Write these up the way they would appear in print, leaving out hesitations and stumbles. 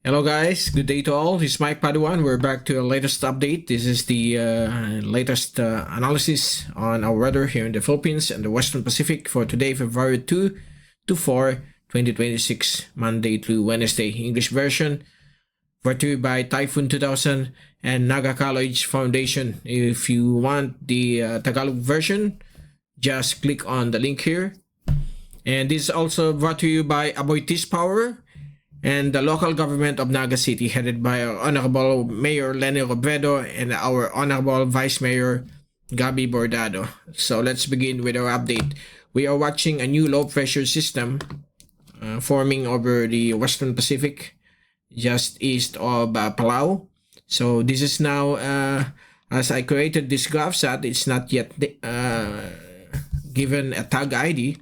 Hello guys, good day to all. This is Mike Padua and we're back to a latest update. This is the latest analysis on our weather here in the Philippines and the Western Pacific for today, February 2 to 4, 2026, Monday to Wednesday. English version brought to you by Typhoon 2000 and Naga College Foundation. If you want the Tagalog version, just click on the link here. And this is also brought to you by Aboitiz Power and the local government of Naga City, headed by our Honorable Mayor Lenny Robredo and our Honorable Vice Mayor Gabi Bordado. So let's begin with our update. We are watching a new low pressure system forming over the Western Pacific, just east of Palau. So this is now, as I created this graph set, it's not yet given a tag ID.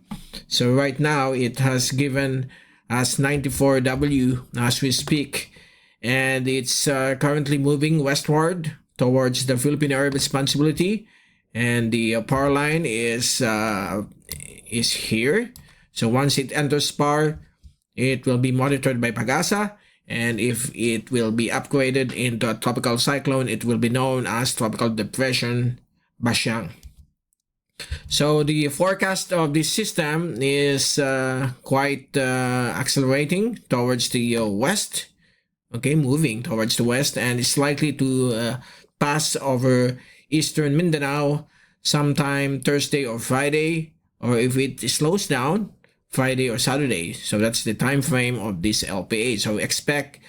So right now it has given as 94W as we speak, and it's currently moving westward towards the Philippine Area of Responsibility, and the power line is here. So once it enters PAR, it will be monitored by Pagasa, and if it will be upgraded into a tropical cyclone, it will be known as Tropical Depression Basyang. So the forecast of this system is quite accelerating towards the west, okay, moving towards the west, and it's likely to pass over eastern Mindanao sometime Thursday or Friday, or if it slows down, Friday or Saturday. So that's the time frame of this LPA. So expect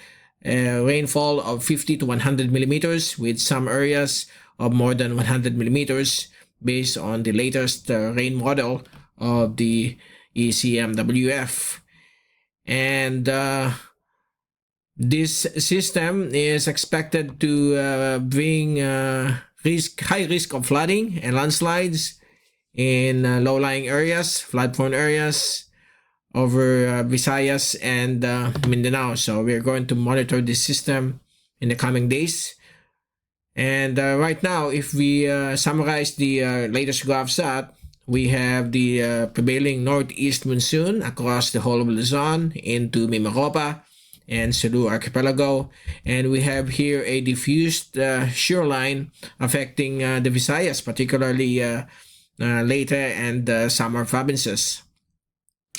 rainfall of 50 to 100 millimeters with some areas of more than 100 millimeters based on the latest rain model of the ECMWF. And this system is expected to bring high risk of flooding and landslides in low-lying areas, flood-prone areas over Visayas and Mindanao. So we're going to monitor this system in the coming days. And right now, if we summarize the latest graph set, we have the prevailing northeast monsoon across the whole of Luzon into Mimaropa and Sulu Archipelago. And we have here a diffused shear line affecting the Visayas, particularly Leyte and summer provinces.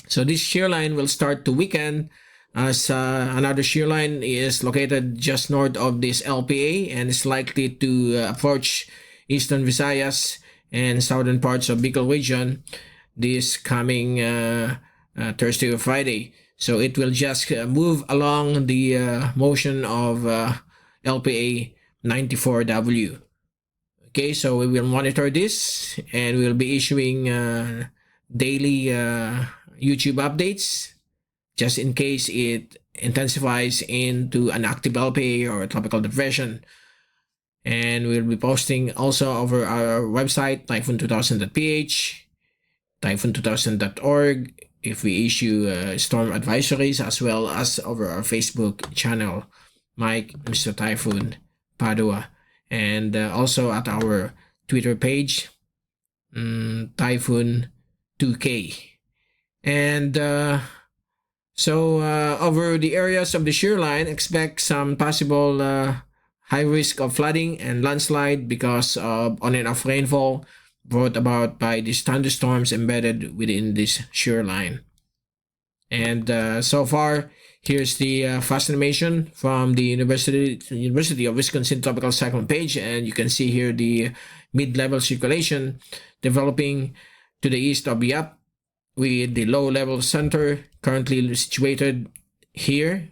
So this shear line will start to weaken as another shear line is located just north of this LPA and is likely to approach eastern Visayas and southern parts of Bicol Region this coming Thursday or Friday. So it will just move along the motion of LPA 94W. Okay, so we will monitor this and we'll be issuing daily YouTube updates just in case it intensifies into an active LPA or a tropical depression. And we'll be posting also over our website, typhoon2000.ph, typhoon2000.org, if we issue storm advisories, as well as over our Facebook channel, Mike, Mr. Typhoon, Padua, and also at our Twitter page, Typhoon 2K. And so over the areas of the shear line, expect some possible high risk of flooding and landslide because of on and off rainfall brought about by these thunderstorms embedded within this shear line. And so far, here's the fast animation from the University of Wisconsin Tropical Cyclone page, and you can see here the mid-level circulation developing to the east of Yap, with the low-level center currently situated here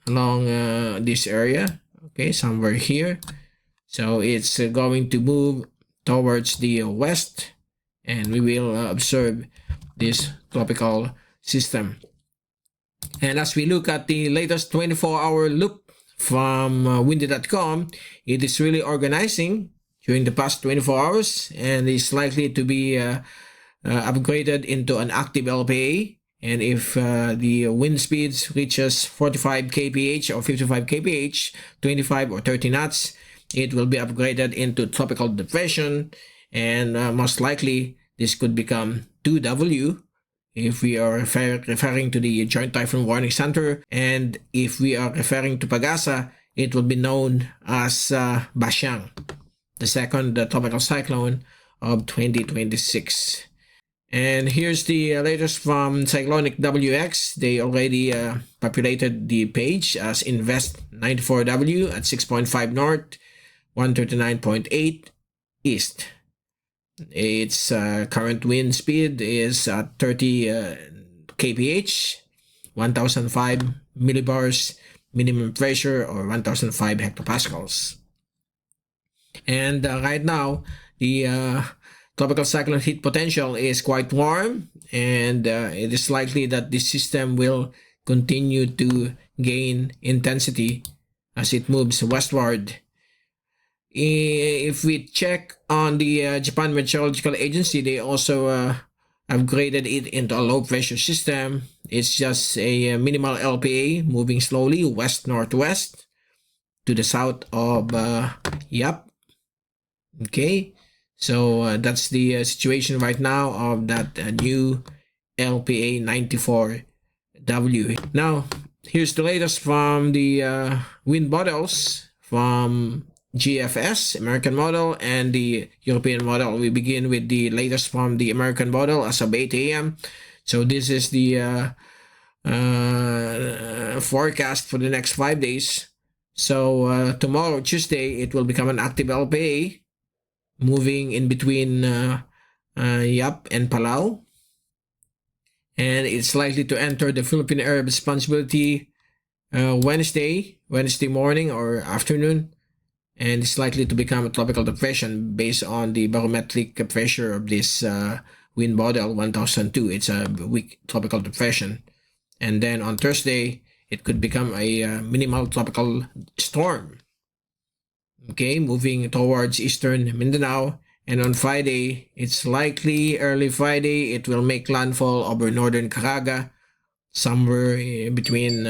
along this area, okay, somewhere here. So it's going to move towards the west, and we will observe this tropical system. And as we look at the latest 24-hour look from windy.com, it is really organizing during the past 24 hours and is likely to be upgraded into an active LPA, and if the wind speeds reaches 45 kph or 55 kph, 25 or 30 knots, it will be upgraded into tropical depression, and most likely this could become 2W if we are referring to the Joint Typhoon Warning Center, and if we are referring to Pagasa, it will be known as Basyang, the second tropical cyclone of 2026. And here's the latest from Cyclonic WX. They already populated the page as Invest 94W at 6.5 north, 139.8 east. Its current wind speed is at 30 kph, 1005 millibars, minimum pressure or 1005 hectopascals. And right now, the tropical cyclone heat potential is quite warm, and it is likely that this system will continue to gain intensity as it moves westward. If we check on the Japan Meteorological Agency, they also upgraded it into a low pressure system. It's just a minimal LPA moving slowly west-northwest to the south of Yap. Okay, so that's the situation right now of that new LPA 94W. Now, here's the latest from the wind models from GFS, American model, and the European model. We begin with the latest from the American model as of 8 a.m. So this is the forecast for the next 5 days. So tomorrow, Tuesday, it will become an active LPA, moving in between Yap and Palau. And it's likely to enter the Philippine area of responsibility Wednesday morning or afternoon. And it's likely to become a tropical depression based on the barometric pressure of this wind model 1002. It's a weak tropical depression. And then on Thursday, it could become a minimal tropical storm. Okay, moving towards eastern Mindanao. And on Friday, it's likely early Friday, it will make landfall over Northern Caraga, somewhere between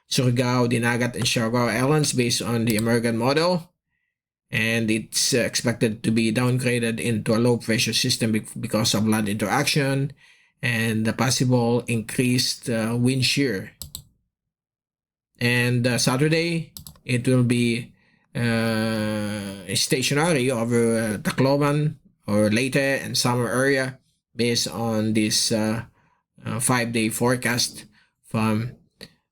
Surigao, Dinagat, and Siargao Islands based on the American model. And it's expected to be downgraded into a low pressure system because of land interaction and the possible increased wind shear. And Saturday, it will be stationary over Tacloban or Leyte and Samar area based on this 5-day forecast from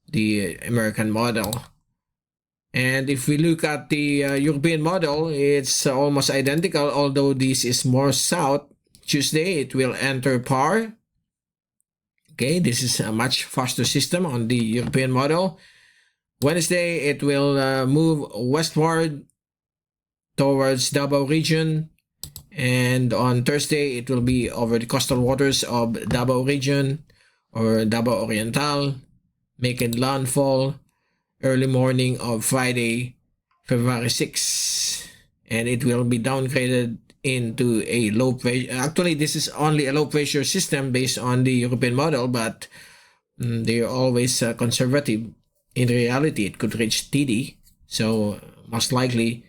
the American model. And if we look at the European model, it's almost identical, although this is more south. Tuesday, it will enter PAR. Okay, this is a much faster system on the European model. Wednesday, it will move westward towards Davao region. And on Thursday, it will be over the coastal waters of Davao region or Davao Oriental, making landfall early morning of Friday, February 6. And it will be downgraded into a low pressure. Actually, this is only a low pressure system based on the European model, but they are always conservative. In reality, it could reach TD. So most likely,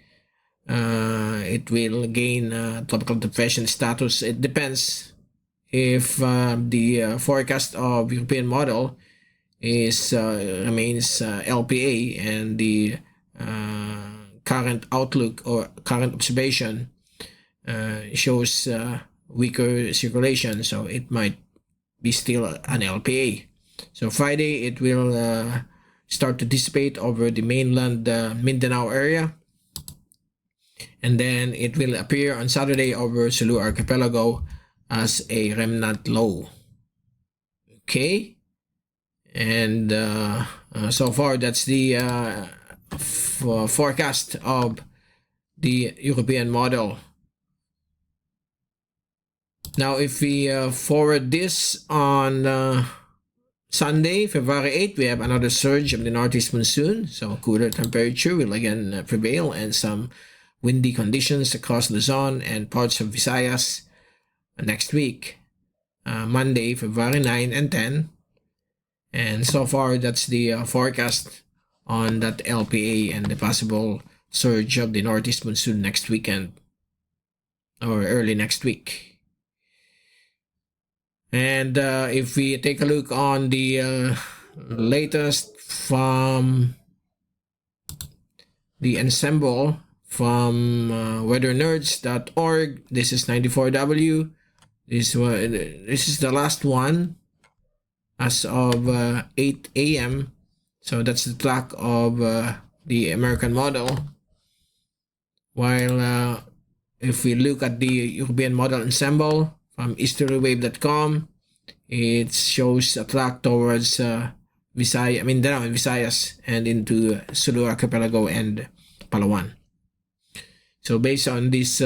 it will gain tropical depression status. It depends if the forecast of European model is remains LPA and the current outlook or current observation shows weaker circulation, so it might be still an LPA. So Friday, it will start to dissipate over the mainland Mindanao area, and then it will appear on Saturday over Sulu Archipelago as a remnant low. Okay, and so far that's the forecast of the European model. Now, if we forward this on Sunday, February 8th, we have another surge of the northeast monsoon. So cooler temperature will again prevail and some windy conditions across Luzon and parts of Visayas next week, Monday, February 9 and 10. And so far, that's the forecast on that LPA and the possible surge of the northeast monsoon next weekend or early next week. And if we take a look on the latest from the Ensemble from weathernerds.org, this is 94W. This is the last one as of 8 a.m. So that's the track of the American model. While if we look at the European model Ensemble from historywave.com, it shows a track towards Mindanao and Visayas and into Sulu Archipelago and Palawan. So based on this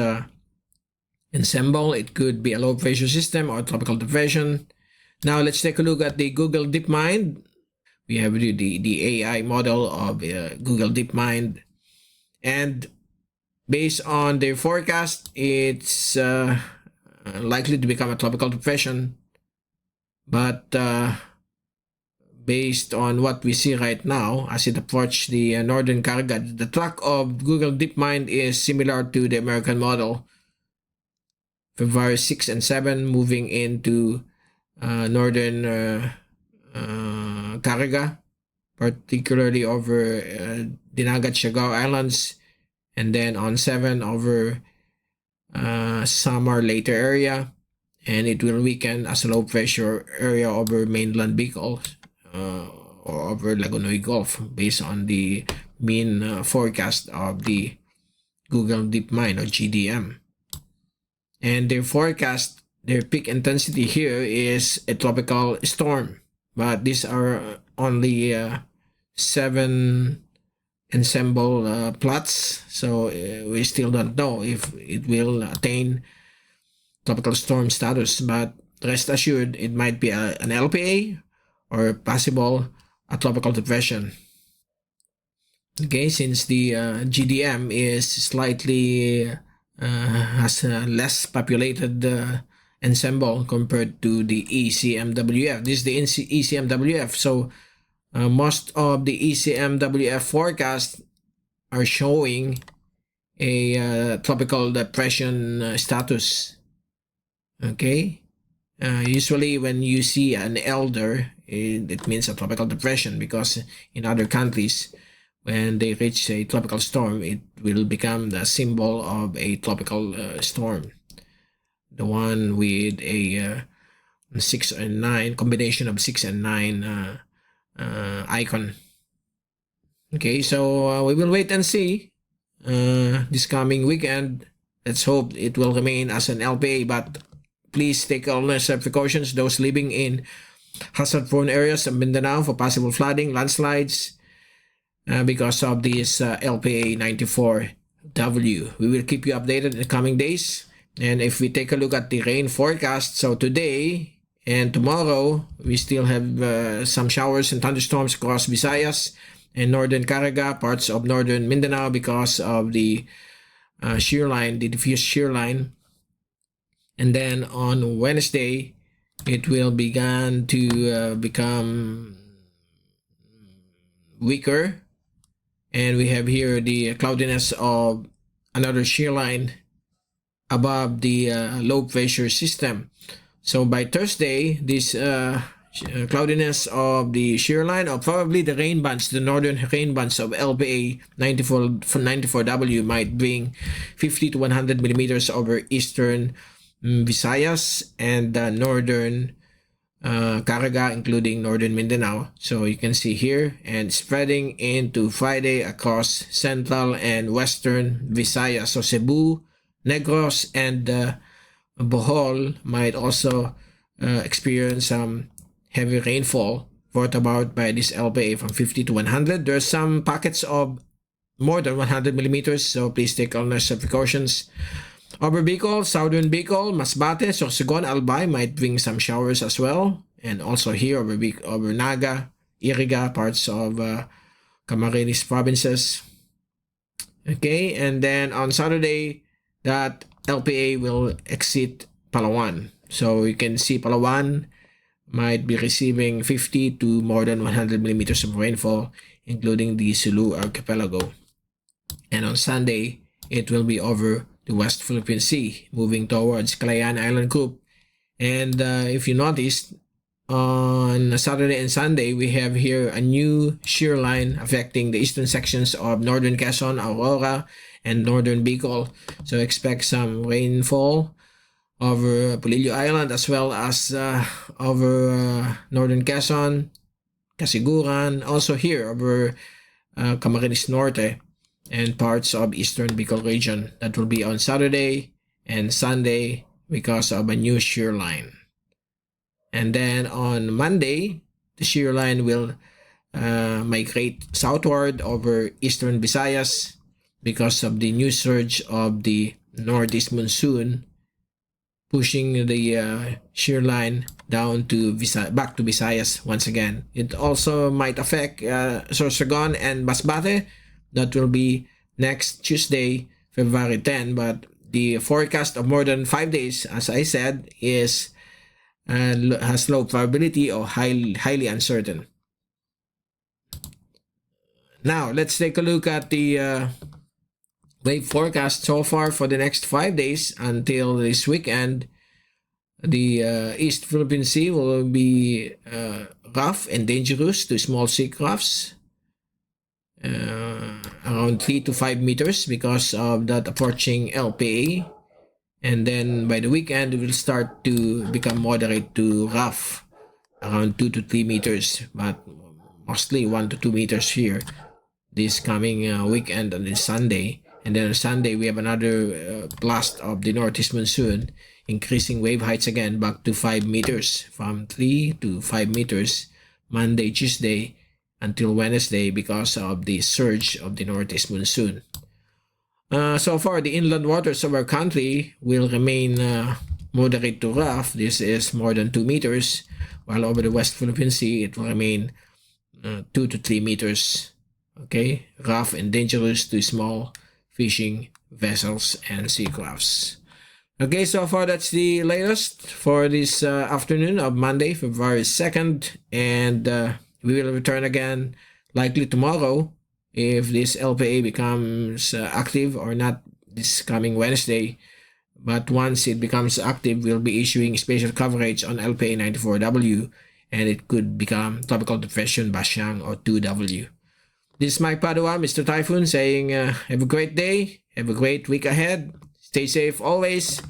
Ensemble, it could be a low pressure system or tropical depression. Now let's take a look at the Google DeepMind. We have the AI model of Google DeepMind, and based on their forecast, it's likely to become a tropical depression. But based on what we see right now, as it approaches the Northern Caraga, the track of Google DeepMind is similar to the American model. February 6 and 7 moving into Northern Caraga, particularly over the Naga Islands, and then on 7 over Samar later area, and it will weaken as a low pressure area over mainland Bicol or over Lagonoy Gulf based on the mean forecast of the Google DeepMind or GDM. And their forecast, their peak intensity here is a tropical storm, but these are only 7 Ensemble plots, so we still don't know if it will attain tropical storm status, but rest assured it might be an LPA or possible a tropical depression. Okay, since the GDM is slightly has a less populated ensemble compared to the ECMWF. This is the ECMWF, so most of the ECMWF forecasts are showing a tropical depression status. Okay, usually when you see an elder, it means a tropical depression, because in other countries, when they reach a tropical storm, it will become the symbol of a tropical storm. The one with a 6 and 9, combination of 6 and 9 icon. Okay, so we will wait and see this coming weekend. Let's hope it will remain as an LPA, but please take all necessary precautions, those living in hazard-prone areas of Mindanao, for possible flooding, landslides, because of this LPA 94W. We will keep you updated in the coming days. And if we take a look at the rain forecast, so today and tomorrow, we still have some showers and thunderstorms across Visayas and Northern Caraga, parts of Northern Mindanao, because of the shear line, the diffuse shear line. And then on Wednesday, it will begin to become weaker. And we have here the cloudiness of another shear line above the low pressure system. So by Thursday, this cloudiness of the shear line, or probably the rain bands, the northern rain bands of LPA 94W, might bring 50 to 100 millimeters over eastern Visayas and northern Caraga, including northern Mindanao. So you can see here, and spreading into Friday across central and western Visayas. So Cebu, Negros, and Bohol might also experience some heavy rainfall brought about by this LPA from 50 to 100. There are some pockets of more than 100 millimeters, so please take all necessary precautions. Over Bicol, Southern Bicol, Masbate, Sorsogon, Albay might bring some showers as well. And also here over Naga, Iriga, parts of Camarines provinces. Okay, and then on Saturday, that LPA will exit Palawan. So you can see Palawan might be receiving 50 to more than 100 millimeters of rainfall, including the Sulu Archipelago. And on Sunday, it will be over the West Philippine Sea, moving towards Calayan Island Group And if you noticed, on Saturday and Sunday, we have here a new shear line affecting the eastern sections of Northern Quezon, Aurora, and Northern Bicol. So expect some rainfall over Polillo Island as well as over Northern Quezon, Casiguran, also here over Camarines Norte and parts of Eastern Bicol Region. That will be on Saturday and Sunday because of a new shear line. And then on Monday, the shear line will migrate southward over Eastern Visayas because of the new surge of the northeast monsoon, pushing the shear line down to back to Visayas once again. It also might affect Sorsogon and Masbate. That will be next Tuesday, February 10. But the forecast of more than 5 days, as I said, is has low probability or highly uncertain. Now, let's take a look at the wave forecast so far for the next 5 days until this weekend. The East Philippine Sea will be rough and dangerous to small seacrafts, around 3 to 5 meters because of that approaching LPA. And then by the weekend, it will start to become moderate to rough, around 2 to 3 meters, but mostly 1 to 2 meters here this coming weekend on this Sunday. And then on Sunday, we have another blast of the northeast monsoon, increasing wave heights again back to 5 meters, from 3 to 5 meters, Monday, Tuesday, until Wednesday because of the surge of the northeast monsoon. So far, the inland waters of our country will remain moderate to rough. This is more than 2 meters, while over the West Philippine Sea, it will remain 2 to 3 meters. Okay, rough and dangerous to small fishing vessels and seacrafts. Okay, so far that's the latest for this afternoon of Monday, February 2nd, and we will return again likely tomorrow if this LPA becomes active or not this coming Wednesday. But once it becomes active, we'll be issuing special coverage on LPA 94W, and it could become Tropical Depression Basyang or 2W. This is Mike Padua, Mr. Typhoon, saying have a great day, have a great week ahead, stay safe always,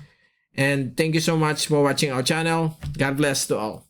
and thank you so much for watching our channel. God bless to all.